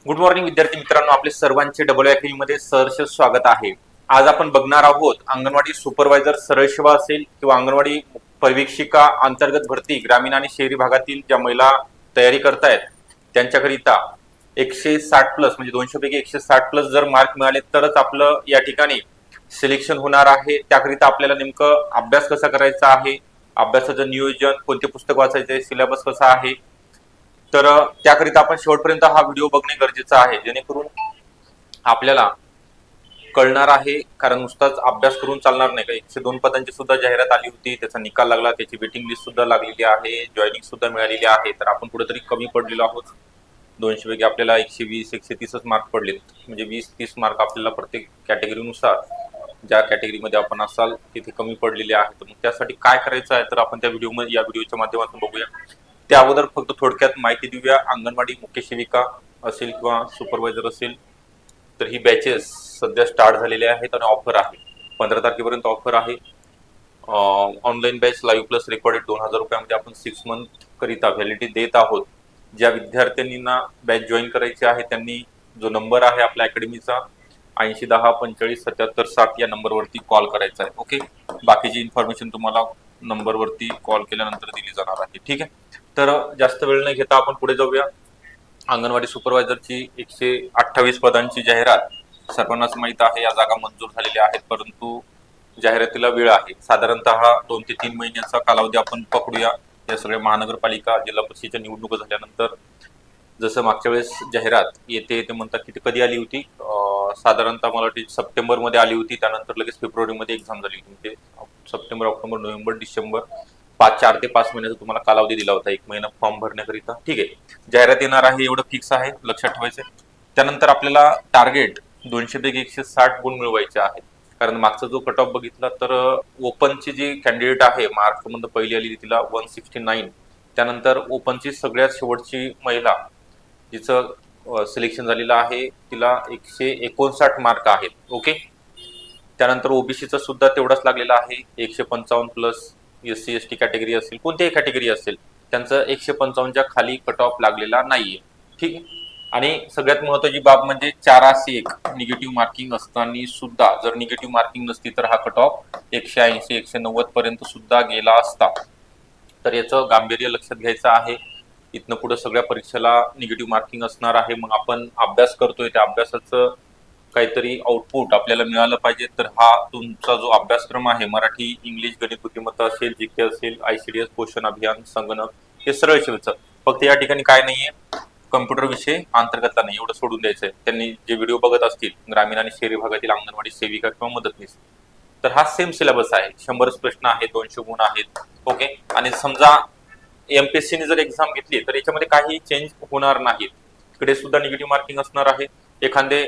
Good morning विद्यार्थी मित्रांनो, आपले सर्वांचे डबल अकॅडमी मध्ये सहर्ष स्वागत आहे। आज आपण बघणार आहोत अंगणवाडी सुपरवायझर सरळ सेवा असेल किंवा अंगणवाडी परिवीक्षिका अंतर्गत भरती ग्रामीण आणि शहरी भागातील ज्या महिला तयारी करतायत त्यांच्याकरिता 160 प्लस म्हणजे 200 पैकी 160 प्लस जर मार्क मिळाले तरच आपलं या ठिकाणी सिलेक्शन होणार आहे। त्याकरिता आपल्याला नेमकं अभ्यास कसा करायचा आहे, अभ्यासाचं नियोजन, कोणते पुस्तक वाचायचे, सिलेबस कसा आहे, तर त्याकरिता आपण शेवटपर्यंत हा व्हिडिओ बघणे गरजेचं आहे, जेणेकरून आपल्याला कळणार आहे। कारण नुसताच अभ्यास करून चालणार नाही का। 102 पदांची सुद्धा जाहिरात आली होती, त्याचा निकाल लागला, त्याची वेटिंग लिस्ट सुद्धा लागलेली आहे, जॉईनिंग सुद्धा मिळालेली आहे। तर आपण कुठेतरी कमी पडलेलो आहोत। 200 पैकी आपल्याला 120 130च मार्क पडले, म्हणजे 20-30 मार्क आपल्याला प्रत्येक कॅटेगरीनुसार ज्या कॅटेगरीमध्ये आपण असाल तिथे कमी पडलेले आहेत। तर मग त्यासाठी काय करायचं आहे तर आपण त्या व्हिडिओच्या माध्यमातून बघूया। त्या अगोदर फक्त थोडक्यात माहिती देऊया। अंगणवाडी मुख्य सेविका असेल किंवा सुपरवायझर असेल तर ही बॅचेस सध्या स्टार्ट झालेले आहेत आणि ऑफर आहे 15 तारखेपर्यंत ऑफर आहे। Online batch live plus recorded 2000 रुपयामध्ये आपण 6 मंथ करिता व्हॅलिडिटी देत आहोत। ज्या विद्यार्थ्यांना बॅच जॉईन करायची आहे त्यांनी जो नंबर आहे आपल्या अकॅडमीचा 8010457760 या नंबरवरती कॉल करायचा आहे। ओके, बाकीची इन्फॉर्मेशन तुम्हाला नंबरवरती कॉल केल्यानंतर दिली जाणार आहे। ठीक आहे, तर जास्त वेळ न घेता आपण पुढे जाऊया। अंगणवाडी सुपरवायझरची 128 पदांची जाहिरात सर्वांनाच माहित आहे, या जागा मंजूर झालेल्या आहेत, परंतु जाहिरातीला वेळ आहे। साधारणतः 2 ते 3 महिन्याचा कालावधी आपण पकडूया। या सगळ्या महानगरपालिका जिल्हा परिषदेच्या निवडणुका झाल्यानंतर जसं मागच्या वेळेस जाहिरात येते ते म्हणतात की कधी आली होती, साधारणतः मला वाटते सप्टेंबर मध्ये आली होती, त्यानंतर लगेच फेब्रुवारी मध्ये एक्झाम झाली होती। म्हणजे सप्टेंबर, ऑक्टोबर, नोव्हेंबर, डिसेंबर 4 ते 5 महिन्याचा तुम्हाला कालावधी दिला होता, 1 महिना फॉर्म भरण्याकरिता। ठीक आहे, जाहिरात येणार आहे एवढं फिक्स आहे, लक्षात ठेवायचं। त्यानंतर आपल्याला टार्गेट 200 पैकी 160 गुण मिळवायचे आहेत। कारण मागचा जो कट ऑफ बघितला तर ओपनची जी कॅन्डिडेट आहे महाराष्ट्रामध्ये पहिली आली तिला 169, त्यानंतर ओपनची सगळ्यात शेवटची महिला जिचं सिलेक्शन झालेलं आहे तिला 159 मार्क आहेत। ओके, त्यानंतर ओबीसीचा सुद्धा तेवढाच लागलेला आहे 155 प्लस। SC ST कॅटेगरी असेल, कोणतीही कॅटेगरी असेल, त्यांचं 155च्या खाली कट ऑफ लागलेला नाहीये। ठीक आहे, आणि सगळ्यात महत्त्वाची बाब म्हणजे 401 निगेटिव्ह मार्किंग असताना सुद्धा जर निगेटिव्ह मार्किंग नसती तर हा कट ऑफ 180 190 पर्यंत सुद्धा गेला असता। तर याचं गांभीर्य लक्षात घ्यायचं आहे। इथनं पुढे सगळ्या परीक्षेला निगेटिव्ह मार्किंग असणार आहे। मग आपण अभ्यास करतोय त्या अभ्यासाचं काहीतरी आउटपुट आपल्याला मिळालं पाहिजे। तर हा तुमचा जो अभ्यासक्रम आहे, मराठी, इंग्लिश, गणित, बुद्धिमत्ता असेल, जीके असेल, ICDS, पोषण अभियान, संगणक, हे सरळ सेवेचं फक्त या ठिकाणी काय नाहीये, कम्प्युटर विषय अंतर्गतला नाही, एवढं सोडून द्यायचंय। त्यांनी जे व्हिडिओ बघत असतील ग्रामीण आणि शहरी भागातील अंगणवाडी सेविका किंवा मदतनीस, तर हा सेम सिलेबस आहे, 100 प्रश्न आहेत, 200 गुण आहेत। ओके, आणि समजा MPSC ने जर एक्झाम घेतली तर याच्यामध्ये काही चेंज होणार नाही, इकडे सुद्धा निगेटिव्ह मार्किंग असणार आहे, एखादे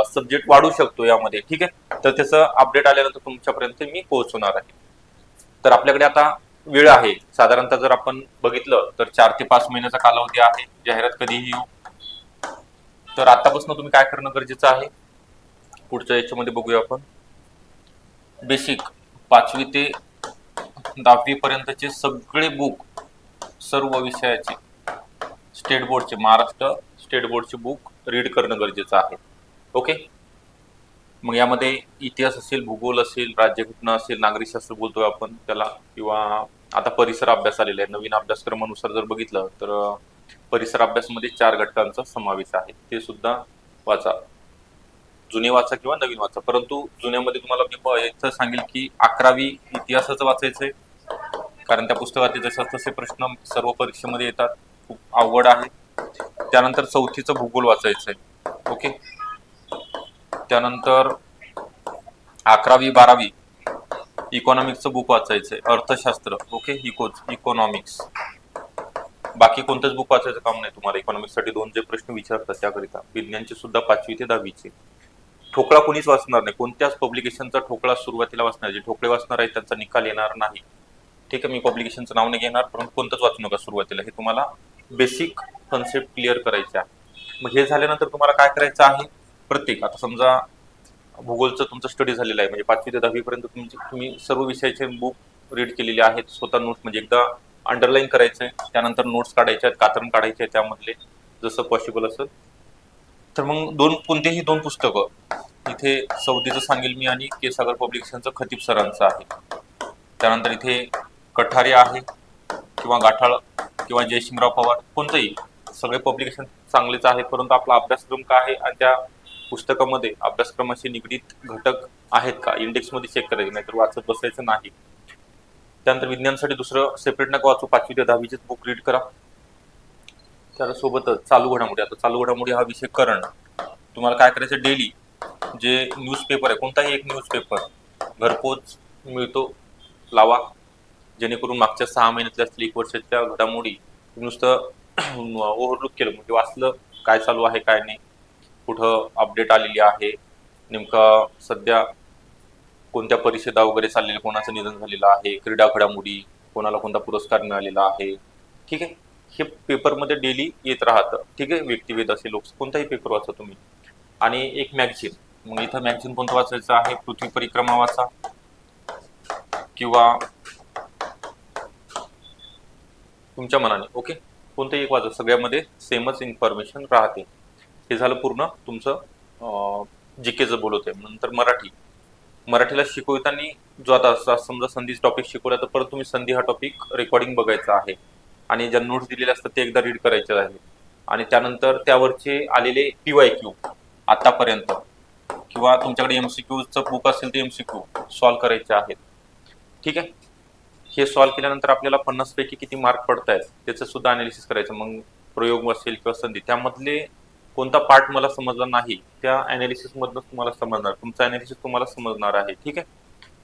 सब्जेक्ट वाढू शकतो यामध्ये। ठीक आहे, तर त्याचं अपडेट आल्यानंतर तुमच्यापर्यंत मी पोहोचवणार आहे। तर आपल्याकडे आता वेळ आहे, साधारणतः जर आपण बघितलं तर 4 ते 5 महिन्याचा कालावधी आहे। जाहिरात कधीही येऊ, तर आतापासून तुम्ही काय करणं गरजेचं आहे पुढच्या याच्यामध्ये बघूया आपण। बेसिक 5वी ते 10वी पर्यंतचे सगळे बुक, सर्व विषयाचे स्टेट बोर्डचे, महाराष्ट्र स्टेट बोर्डचे बुक रीड करणं गरजेचं आहे। ओके, मग यामध्ये इतिहास असेल, भूगोल असेल, राज्यघटना असेल, नागरिकशास्त्र बोलतोय आपण त्याला, किंवा आता परिसर अभ्यास आलेला आहे नवीन अभ्यासक्रमानुसार जर बघितलं तर परिसर अभ्यासमध्ये 4 घटकांचा समावेश आहे, ते सुद्धा वाचा। जुने वाचा किंवा नवीन वाचा, परंतु जुन्यामध्ये तुम्हाला मी इथं सांगेल की 11वी इतिहासाचं वाचायचंय, कारण त्या पुस्तकातील जसे तसे प्रश्न सर्व परीक्षेमध्ये येतात, खूप अवघड आहे। त्यानंतर 4थीचं भूगोल वाचायचंय। ओके, त्यानंतर 11वी 12वी इकॉनॉमिक्सचं बुक वाचायचंय, अर्थशास्त्र। ओके, इकॉनॉमिक्स, बाकी कोणतंच बुक वाचायचं काम नाही तुम्हाला। इकॉनॉमिक्ससाठी 2 जे प्रश्न विचारतात त्याकरिता, विज्ञानचे सुद्धा 5वी ते 10वीचे। ठोकळा कोणीच वाचणार नाही, कोणत्याच पब्लिकेशनचा ठोकळा सुरुवातीला वाचणार, जे ठोकळे वाचणार आहेत त्यांचा निकाल येणार नाही। ठीक आहे, मी पब्लिकेशनचं नाव नाही घेणार, परंतु कोणतंच वाचू नका सुरुवातीला, हे तुम्हाला बेसिक कन्सेप्ट क्लिअर करायचे आहे। मग हे झाल्यानंतर तुम्हाला काय करायचं आहे, प्रत्येक आता समजा भूगोलचं तुमचं स्टडी झालेलं आहे, म्हणजे 5वी ते 10वी पर्यंत तुम्ही सर्व विषयाचे बुक रीड केलेले आहेत, स्वतः नोट्स म्हणजे एकदा अंडरलाईन करायचंय, त्यानंतर नोट्स काढायच्या आहेत, कात्रण काढायचे आहेत त्यामधले जसं पॉसिबल असेल। तर मग कोणतेही दोन पुस्तकं इथे सौदीचं सांगेल मी आणि के सागर पब्लिकेशनचं खतीब सरांचं आहे. त्यानंतर इथे कठारे आहे किंवा गाठाळ किंवा जयसिंगराव पवार, कोणतंही, सगळे पब्लिकेशन चांगलेच आहेत. परंतु आपला अभ्यासक्रम काय आहे आणि त्या पुस्तकामध्ये अभ्यासक्रमाशी निगडीत घटक आहेत का इंडेक्समध्ये चेक करायचे, नाहीतर वाचत बसायचं नाही. त्यानंतर विज्ञानासाठी दुसरं सेपरेट नका वाचू, 5वी ते 10वीचे बुक रीड करा. त्यासोबतच चालू घडामोडी, आता चालू घडामोडी हा विषय करण तुम्हाला काय करायचं, डेली जे न्यूजपेपर आहे, कोणताही एक न्यूजपेपर घरपोच मिळतो लावा, जेणेकरून मागच्या 6 महिन्यातल्या असतील 1 वर्षाच्या घडामोडी नुसतं ओव्हरलुक केलं म्हणजे वाचलं काय चालू आहे काय नाही, कुठं अपडेट आलेली आहे, नेमका सध्या कोणत्या परिषदा वगैरे चाललेल्या, कोणाचं निधन झालेलं आहे, क्रीडा घडामोडी, कोणाला कोणता पुरस्कार मिळालेला आहे. ठीक आहे, हे पेपरमध्ये डेली येत राहतं. ठीक आहे, व्यक्तिवेद असे लोक कोणताही पेपर वाचा तुम्ही. आणि एक मॅगझिन, मग इथं मॅगझिन कोणतं वाचायचं आहे, पृथ्वी परिक्रमा वाचा किंवा तुमच्या मनाने, ओके, कोणतंही एक वाचा, सगळ्यामध्ये सेमच इन्फॉर्मेशन राहते. हे झालं पूर्ण तुमचं जीकेचं बोलवते. नंतर मराठीला शिकवताना जो आता समजा संधी टॉपिक शिकवला तर परत तुम्ही संधी हा टॉपिक रेकॉर्डिंग बघायचा आहे आणि ज्या नोट्स दिलेले असतात ते एकदा रीड करायचे आहे. आणि त्यानंतर त्यावरचे आलेले PYQ आतापर्यंत किंवा तुमच्याकडे MCQचं बुक असेल ते MCQ सॉल्व्ह करायचे आहेत. ठीक आहे, हे सॉल्व्ह केल्यानंतर आपल्याला 50 पैकी किती मार्क पडत आहेत त्याचं सुद्धा अनालिसिस करायचं. मग प्रयोग असेल किंवा संधी, त्यामधले कोणता पार्ट मला समजला नाही त्या अनालिसिस मधून तुम्हाला समजणार, तुमचा अनालिसिस तुम्हाला समजणार आहे. ठीक आहे,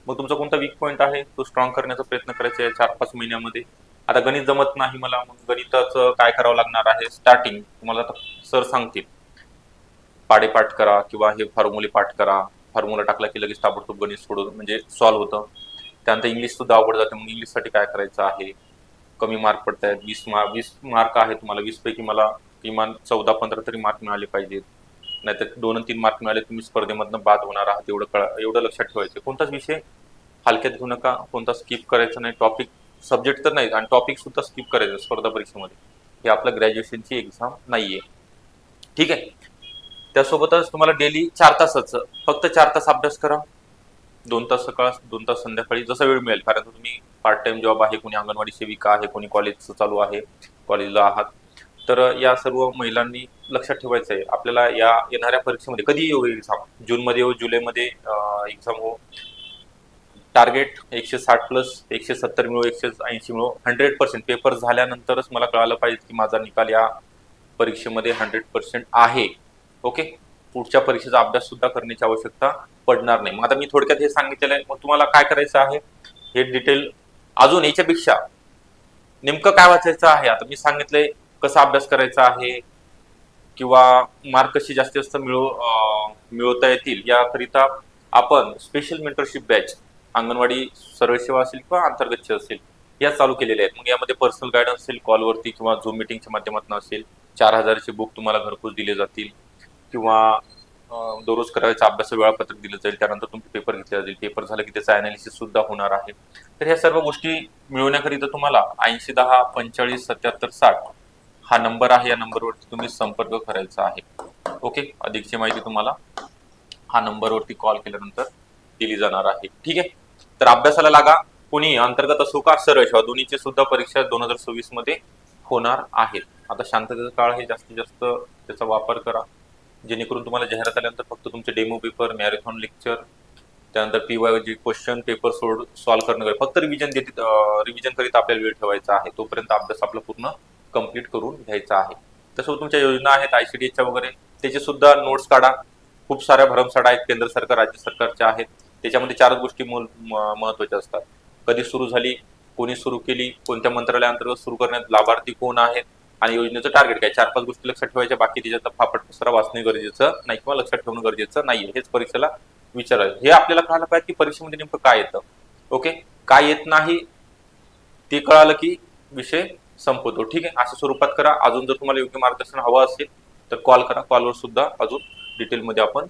मग तुमचा कोणता वीक पॉईंट आहे तो स्ट्रॉंग करण्याचा प्रयत्न करायचा आहे 4-5 महिन्यामध्ये. आता गणित जमत नाही मला, मग गणिताचं काय करावं लागणार आहे, स्टार्टिंग तुम्हाला आता सर सांगतील, पाडे पाठ करा किंवा हे फॉर्म्युले पाठ करा, फॉर्म्युला टाकला की लगेच ताबडतोब गणित सोडून म्हणजे सॉल्व्ह होतं. त्यानंतर इंग्लिश सुद्धा अवघड जाते, मग इंग्लिशसाठी काय करायचं आहे, कमी मार्क पडत आहेत, 20 मार्क आहे तुम्हाला, 20 पैकी मला किमान 14-15 तरी मार्क मिळाले पाहिजेत, नाहीतर 2-3 मार्क मिळाले तुम्ही स्पर्धेमधनं बाद होणार आहात. एवढं लक्षात ठेवायचं. कोणताच विषय हलक्यात घेऊ नका, कोणता स्किप करायचा नाही, टॉपिक सब्जेक्ट तर नाही आणि टॉपिक सुद्धा स्किप करायचं स्पर्धा परीक्षेमध्ये. हे आपलं ग्रॅज्युएशनची एक्झाम नाहीये. ठीक आहे, त्यासोबतच तुम्हाला डेली 4 तासाचं, फक्त 4 तास अभ्यास करा, 2 तास सकाळ 2 तास संध्याकाळी, जसा वेळ मिळेल. कारण तुम्ही पार्ट टाइम जॉब आहे, कोणी अंगणवाडी सेविका आहे, कोणी कॉलेजचं चालू आहे, कॉलेजला आहात, तर या सर्व महिलांनी लक्षात ठेवायचं आहे आपल्याला या येणाऱ्या परीक्षेमध्ये कधी येऊ एक्झाम, जूनमध्ये येऊ, जुलैमध्ये एक्झाम हो, टार्गेट 160+ 170 मिळो, 180 मिळो, 100% पेपर झाल्यानंतरच मला कळालं पाहिजे की माझा निकाल या परीक्षेमध्ये 100% आहे. ओके, पुढच्या परीक्षेचा अभ्यास सुद्धा करण्याची आवश्यकता पडणार नाही. मग आता मी थोडक्यात हे सांगितलेलं आहे, मग तुम्हाला काय करायचं आहे हे डिटेल अजून याच्यापेक्षा नेमकं काय वाचायचं आहे. आता मी सांगितलंय कसा अभ्यास करायचा आहे किंवा मार्क कशी जास्तीत जास्त मिळवता येतील याकरिता आपण स्पेशल मेंटरशिप बॅच अंगणवाडी सर्व सेवा असेल किंवा अंतर्गतचे असेल या चालू केलेल्या आहेत. मग यामध्ये पर्सनल गायडन्स असेल, कॉलवरती किंवा झूम मीटिंगच्या माध्यमातून असेल, 4000चे बुक तुम्हाला घरपोच दिले जातील किंवा दररोज करायचं अभ्यास वेळापत्रक दिलं जाईल. त्यानंतर तुमचे पेपर घेतले जातील, पेपर झालं की त्याचा अनालिसिस सुद्धा होणार आहे. तर ह्या सर्व गोष्टी मिळवण्याकरिता तुम्हाला 80 10 45 77 60 हा नंबर आहे, या नंबरवरती तुम्ही संपर्क करायचा आहे. ओके, अधिकची माहिती तुम्हाला हा नंबरवरती कॉल केल्यानंतर दिली जाणार आहे. ठीक आहे, तर अभ्यासाला लागा. कोणी अंतर्गत असो का सरळ सेवा दोन्हीची सुद्धा परीक्षा 2026 मध्ये होणार आहेत. आता शांततेचा काळ आहे, जास्तीत जास्त त्याचा वापर करा, जेणेकरून तुम्हाला जाहिरात आल्यानंतर फक्त तुमचे डेमो पेपर, मॅरेथॉन लेक्चर, त्यानंतर PYG क्वेश्चन पेपर सॉल्व्ह करणं, फक्त रिव्हिजन करीत आपल्याला वेळ ठेवायचा आहे. तोपर्यंत अभ्यास आपला पूर्ण कंप्लीट करून घ्यायचा आहे. तसं तुमच्या योजना आहेत ICDSच्या वगैरे, त्याचे सुद्धा नोट्स काढा. खूप साऱ्या भरमसाठ आहेत, केंद्र सरकार राज्य सरकारच्या आहेत. त्याच्यामध्ये 4 गोष्टी महत्वाच्या असतात. कधी सुरू झाली, कोणी सुरू केली, कोणत्या मंत्रालयाअंतर्गत सुरू करण्यात लाभार्थी कोण आहेत आणि योजनेचं टार्गेट काय, 4-5 गोष्टी लक्षात ठेवायच्या. बाकी त्याच्यात फापट पसरा वाचणे गरजेचं नाही किंवा लक्षात ठेवणं गरजेचं नाहीये. हेच परीक्षेला विचारायचं. हे आपल्याला कळायला पाहिजे की परीक्षेमध्ये नेमकं काय येतं. ओके, काय येत नाही ते कळालं की विषय संपवतो. ठीक आहे, अशा स्वरूपात करा. अजून जर तुम्हाला योग्य मार्गदर्शन हवं असेल तर कॉल करा. कॉलवर सुद्धा अजून डिटेलमध्ये आपण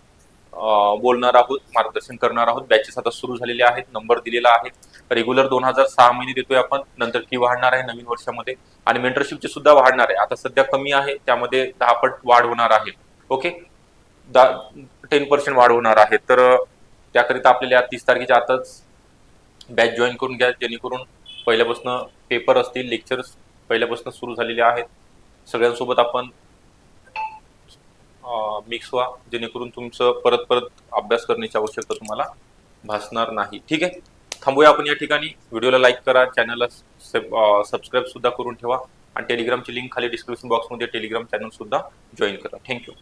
बोलणार आहोत, मार्गदर्शन करणार आहोत. बॅचेस आता सुरू झालेले आहेत, नंबर दिलेला आहे. रेग्युलर 2006 महिने देतोय आपण, नंतर फी वाढणार आहे नवीन वर्षामध्ये आणि मेंटरशिपची सुद्धा वाढणार आहे. आता सध्या कमी आहे, त्यामध्ये 10 पट वाढ होणार आहे. ओके, 10% वाढ होणार आहे. तर त्याकरिता आपल्याला 30 तारखेच्या आतच बॅच जॉईन करून घ्या, जेणेकरून पहिल्यापासून पेपर असतील, लेक्चर्स पहिल्यापासून सुरू झालेले आहेत. सगळ्यांसोबत आपण मिक्स व्हा, जेणेकरून तुमचं परत परत अभ्यास करण्याची आवश्यकता तुम्हाला भासणार नाही. ठीक आहे, थांबूया आपण या ठिकाणी. व्हिडिओला लाईक करा, चॅनलला सबस्क्राईब सुद्धा करून ठेवा आणि टेलिग्रामची लिंक खाली डिस्क्रिप्शन बॉक्समध्ये टेलिग्राम चॅनल सुद्धा जॉईन करा. थँक्यू.